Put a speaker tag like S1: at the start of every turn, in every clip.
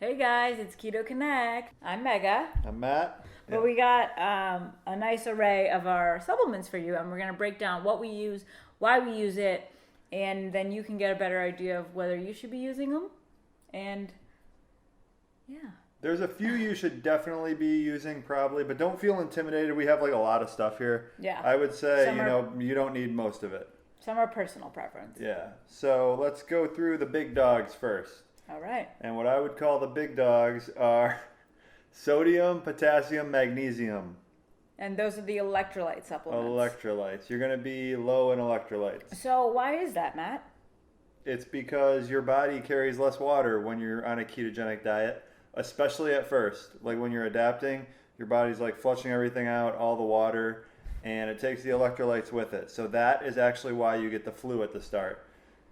S1: Hey guys, it's Keto Connect. I'm Mega.
S2: I'm Matt.
S1: But we got a nice array of our supplements for you, and we're going to break down what we use, why we use it, and then you can get a better idea of whether you should be using them. And yeah.
S2: There's a few you should definitely be using probably, but don't feel intimidated. We have like a lot of stuff here.
S1: Yeah.
S2: I would say, you don't need most of it.
S1: Some are personal preference.
S2: Yeah. So let's go through the big dogs first.
S1: All right.
S2: And what I would call the big dogs are sodium, potassium, magnesium.
S1: And those are the electrolyte supplements.
S2: Electrolytes. You're going to be low in electrolytes.
S1: So why is that, Matt?
S2: It's because your body carries less water when you're on a ketogenic diet, especially at first. Like when you're adapting, your body's like flushing everything out, all the water, and it takes the electrolytes with it. So that is actually why you get the flu at the start.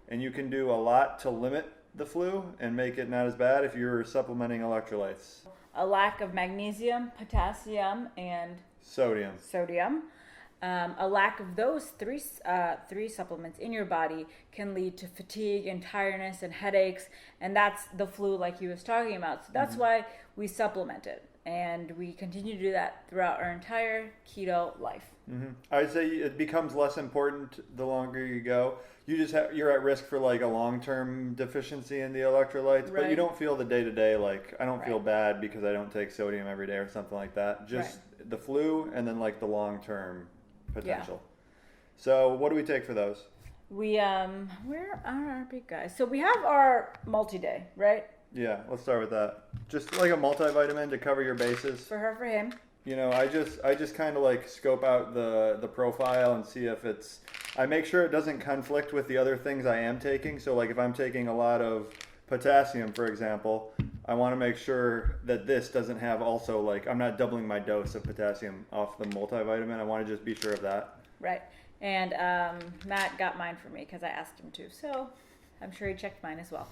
S2: And you can do a lot to limit the flu and make it not as bad if you're supplementing electrolytes.
S1: A lack of magnesium, potassium, and
S2: Sodium.
S1: A lack of those three supplements in your body can lead to fatigue and tiredness and headaches, and that's the flu like he was talking about. So that's why we supplement it, and we continue to do that throughout our entire keto life.
S2: I would say it becomes less important the longer you go. You're at risk for like a long-term deficiency in the electrolytes, but you don't feel the day-to-day, like I don't feel bad because I don't take sodium every day or something like that. Just the flu and then like the long-term potential. So what do we take for those?
S1: We where are our big guys? So we have our multi-day, right?
S2: Yeah, let's start with that. Just like a multivitamin to cover your bases.
S1: For her, for him.
S2: You know, I just kind of like scope out the profile and see if I make sure it doesn't conflict with the other things I am taking. So like if I'm taking a lot of potassium, for example, I want to make sure that this doesn't have also like, I'm not doubling my dose of potassium off the multivitamin. I want to just be sure of that.
S1: Right. And Matt got mine for me because I asked him to. So I'm sure he checked mine as well.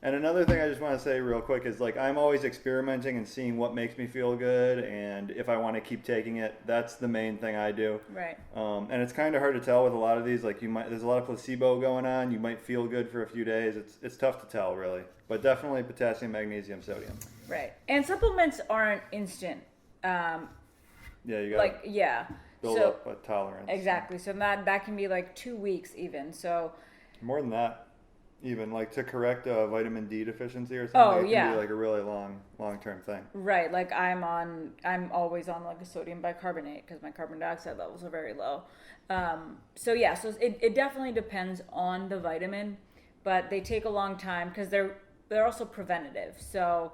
S2: And another thing I just want to say real quick is like I'm always experimenting and seeing what makes me feel good, and if I want to keep taking it, that's the main thing I do.
S1: Right.
S2: And it's kind of hard to tell with a lot of these. Like there's a lot of placebo going on. You might feel good for a few days. It's tough to tell really, but definitely potassium, magnesium, sodium.
S1: Right. And supplements aren't instant.
S2: Yeah, you got
S1: like
S2: build up a tolerance.
S1: Exactly. So that can be like 2 weeks even. So
S2: more than that. Even like to correct a vitamin D deficiency or something, it can be like a really long-term thing.
S1: Right, like I'm always on like a sodium bicarbonate because my carbon dioxide levels are very low. So it definitely depends on the vitamin, but they take a long time because they're also preventative. So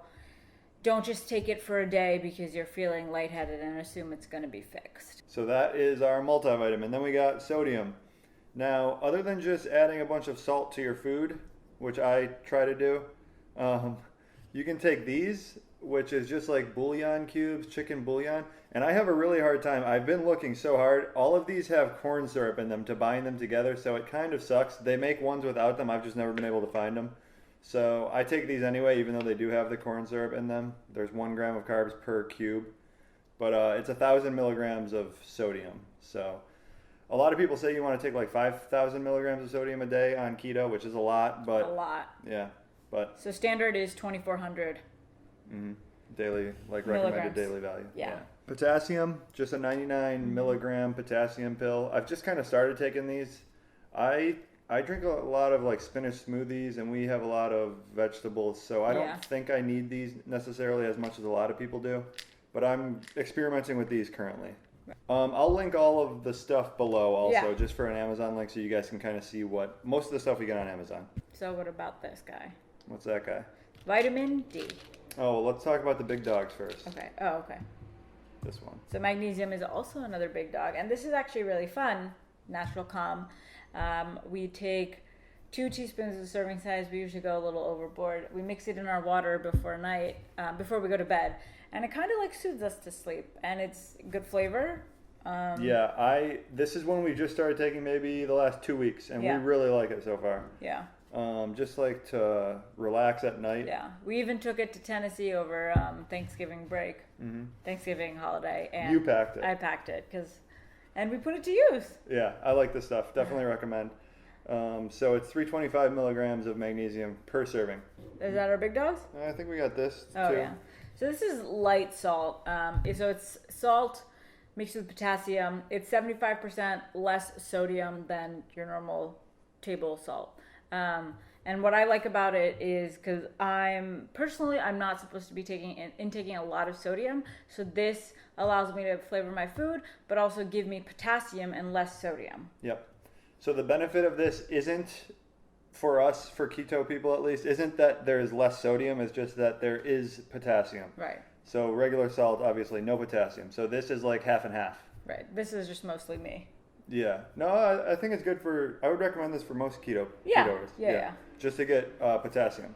S1: don't just take it for a day because you're feeling lightheaded and assume it's going to be fixed.
S2: So that is our multivitamin. Then we got sodium. Now, other than just adding a bunch of salt to your food, which I try to do, you can take these, which is just like bouillon cubes, chicken bouillon, and I have a really hard time. I've been looking so hard. All of these have corn syrup in them to bind them together, so it kind of sucks. They make ones without them. I've just never been able to find them. So I take these anyway, even though they do have the corn syrup in them. There's 1 gram of carbs per cube, but it's 1,000 milligrams of sodium, so... A lot of people say you want to take like 5,000 milligrams of sodium a day on keto, which is a lot, but...
S1: A lot.
S2: Yeah, but...
S1: So standard is 2,400.
S2: Daily, like recommended daily value.
S1: Yeah.
S2: Potassium, just a 99 milligram potassium pill. I've just kind of started taking these. I drink a lot of like spinach smoothies, and we have a lot of vegetables, so I don't think I need these necessarily as much as a lot of people do, but I'm experimenting with these currently. I'll link all of the stuff below also, just for an Amazon link so you guys can kind of see what most of the stuff we get on Amazon.
S1: So what about this guy?
S2: What's that guy?
S1: Vitamin D.
S2: Oh, well, let's talk about the big dogs first.
S1: Okay. Oh, okay.
S2: This one.
S1: So magnesium is also another big dog, and this is actually really fun. Natural calm. We take 2 teaspoons of serving size. We usually go a little overboard. We mix it in our water before we go to bed. And it kind of like soothes us to sleep, and it's good flavor.
S2: This is one we just started taking maybe the last 2 weeks, and we really like it so far.
S1: Yeah.
S2: Just like to relax at night.
S1: Yeah. We even took it to Tennessee over Thanksgiving break, Thanksgiving holiday, and
S2: you packed it.
S1: I packed it and we put it to use.
S2: Yeah, I like this stuff. Definitely recommend. So it's 325 milligrams of magnesium per serving.
S1: Is that our big dogs?
S2: I think we got this
S1: Oh,
S2: too.
S1: yeah. So this is light salt. So it's salt mixed with potassium. It's 75% less sodium than your normal table salt. And what I like about it is because I'm not supposed to be intaking a lot of sodium. So this allows me to flavor my food, but also give me potassium and less sodium.
S2: Yep. So the benefit of this isn't, for us, for keto people at least, isn't that there is less sodium. It's just that there is potassium.
S1: Right.
S2: So regular salt, obviously, no potassium. So this is like half and half.
S1: Right. This is just mostly me.
S2: Yeah. No, I think it's good I would recommend this for most ketoers.
S1: Yeah.
S2: Just to get potassium.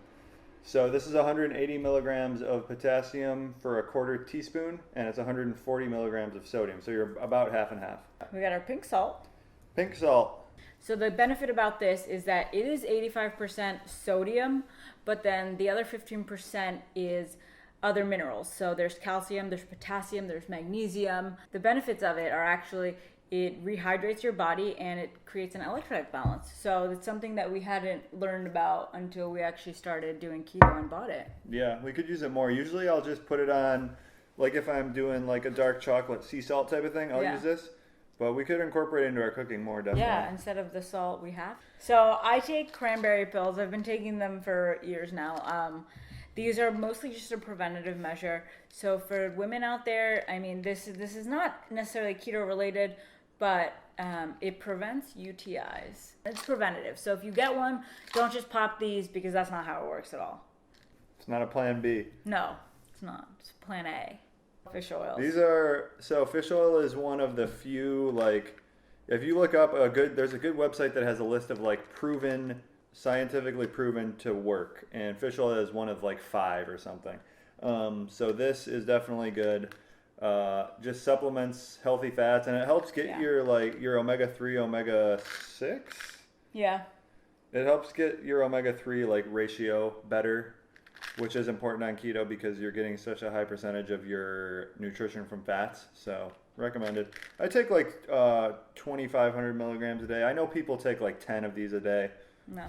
S2: So this is 180 milligrams of potassium for a quarter teaspoon, and it's 140 milligrams of sodium. So you're about half and half.
S1: We got our pink salt.
S2: Pink salt.
S1: So the benefit about this is that it is 85% sodium, but then the other 15% is other minerals. So there's calcium, there's potassium, there's magnesium. The benefits of it are actually it rehydrates your body and it creates an electrolyte balance. So it's something that we hadn't learned about until we actually started doing keto and bought it.
S2: Yeah, we could use it more. Usually I'll just put it on, like if I'm doing like a dark chocolate sea salt type of thing, I'll use this. But we could incorporate it into our cooking more, definitely.
S1: Yeah, instead of the salt we have. So I take Cranberry Pills. I've been taking them for years now. These are mostly just a preventative measure. So for women out there, I mean, this is not necessarily keto related, but it prevents UTIs. It's preventative. So if you get one, don't just pop these because that's not how it works at all.
S2: It's not a plan B.
S1: No, it's not. It's plan A. Fish oils.
S2: Fish oil is one of the few, like, if you look up there's a good website that has a list of like scientifically proven to work, and fish oil is one of like 5 or something. So this is definitely good. Just supplements healthy fats, and it helps get your omega-3, omega-6.
S1: Yeah.
S2: It helps get your omega-3 like ratio better, which is important on keto because you're getting such a high percentage of your nutrition from fats. So recommended. I take like 2,500 milligrams a day. I know people take like 10 of these a day.
S1: No.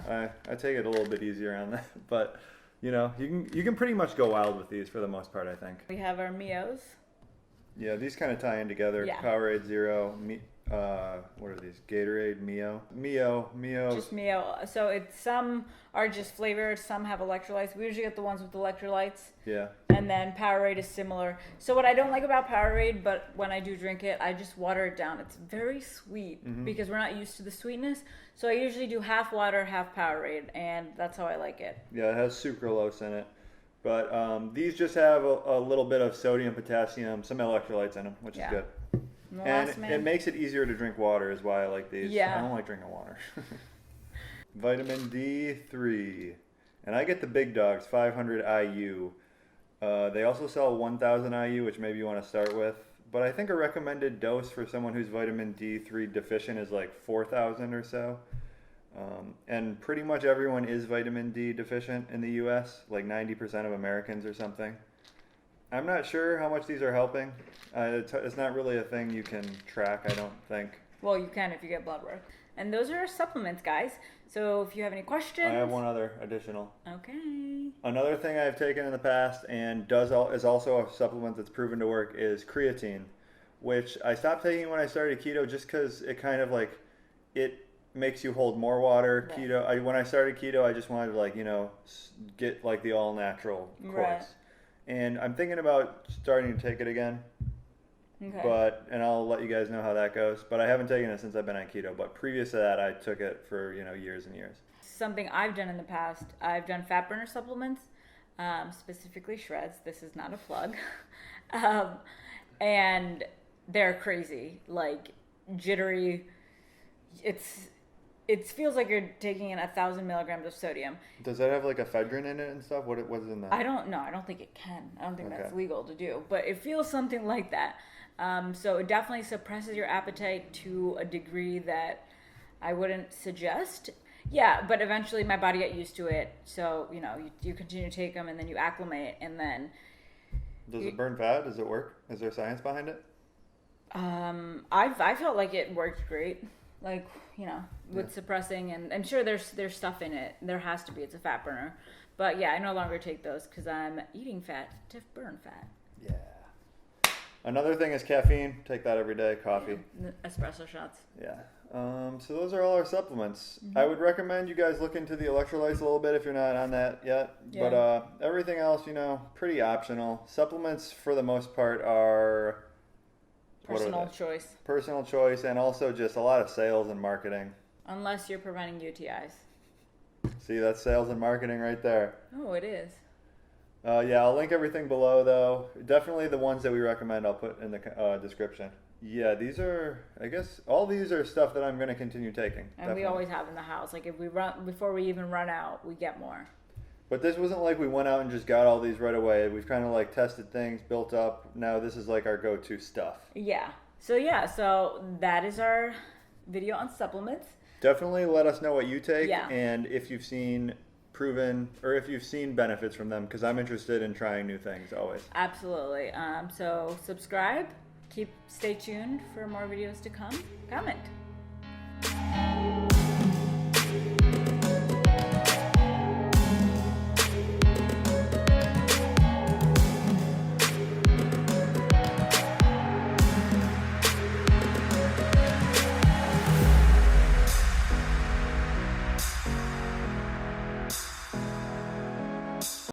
S2: I take it a little bit easier on that, but you can pretty much go wild with these for the most part, I think.
S1: We have our Mios.
S2: Yeah, these kind of tie in together.
S1: Yeah.
S2: Powerade Zero, what are these? Gatorade, Mio.
S1: Just Mio. So some are just flavored, some have electrolytes. We usually get the ones with electrolytes.
S2: Yeah.
S1: And then Powerade is similar. So what I don't like about Powerade, but when I do drink it, I just water it down. It's very sweet because we're not used to the sweetness. So I usually do half water, half Powerade, and that's how I like it.
S2: Yeah, it has sucralose in it. But these just have a little bit of sodium, potassium, some electrolytes in them, which is good. And it makes it easier to drink water is why I like these.
S1: Yeah.
S2: I don't like drinking water. Vitamin D3. And I get the big dogs, 500 IU. They also sell 1,000 IU, which maybe you want to start with. But I think a recommended dose for someone who's vitamin D3 deficient is like 4,000 or so. And pretty much everyone is vitamin D deficient in the U.S., like 90% of Americans or something. I'm not sure how much these are helping. It's not really a thing you can track, I don't think.
S1: Well, you can if you get blood work. And those are our supplements, guys. So if you have any questions...
S2: I have one other additional.
S1: Okay.
S2: Another thing I've taken in the past and is also a supplement that's proven to work is creatine, which I stopped taking when I started keto just because it kind of like... it makes you hold more water. Right. Keto. When I started keto, I just wanted to get like the all natural course. Right. And I'm thinking about starting to take it again. Okay. And I'll let you guys know how that goes. But I haven't taken it since I've been on keto. But previous to that, I took it for years and years.
S1: Something I've done in the past, I've done fat burner supplements, specifically shreds. This is not a plug. And they're crazy, like jittery. It feels like you're taking in 1,000 milligrams of sodium.
S2: Does that have like ephedrine in it and stuff? What is in that?
S1: I don't know. I don't think it can. I don't think that's legal to do. But it feels something like that. So it definitely suppresses your appetite to a degree that I wouldn't suggest. Yeah, but eventually my body got used to it. So, you continue to take them and then you acclimate and then...
S2: Does it burn fat? Does it work? Is there science behind it?
S1: I felt like it worked great. like, you know, with suppressing, and I'm sure there's stuff in it. There has to be. It's a fat burner. But yeah, I no longer take those because I'm eating fat to burn fat.
S2: Yeah. Another thing is caffeine. Take that every day. Coffee.
S1: Espresso shots.
S2: Yeah. So those are all our supplements. I would recommend you guys look into the electrolytes a little bit if you're not on that yet.
S1: Yeah.
S2: But everything else, you know, pretty optional. Supplements, for the most part, are...
S1: Personal choice.
S2: Personal choice, and also just a lot of sales and marketing.
S1: Unless you're preventing UTIs.
S2: See, that's sales and marketing right there.
S1: Oh, it is.
S2: Yeah, I'll link everything below, though. Definitely the ones that we recommend I'll put in the description. Yeah, these are, I guess, all these are stuff that I'm going to continue taking.
S1: And
S2: definitely.
S1: we always have in the house. Like, if we run, before we even run out, we get more.
S2: But this wasn't like we went out and just got all these right away. We've kind of like tested things, built up. Now this is like our go-to stuff.
S1: Yeah. So that is our video on supplements.
S2: Definitely let us know what you take,
S1: Yeah.
S2: and if you've seen proven or if you've seen benefits from them, because I'm interested in trying new things always.
S1: Absolutely. So subscribe. Stay tuned for more videos to come. Comment.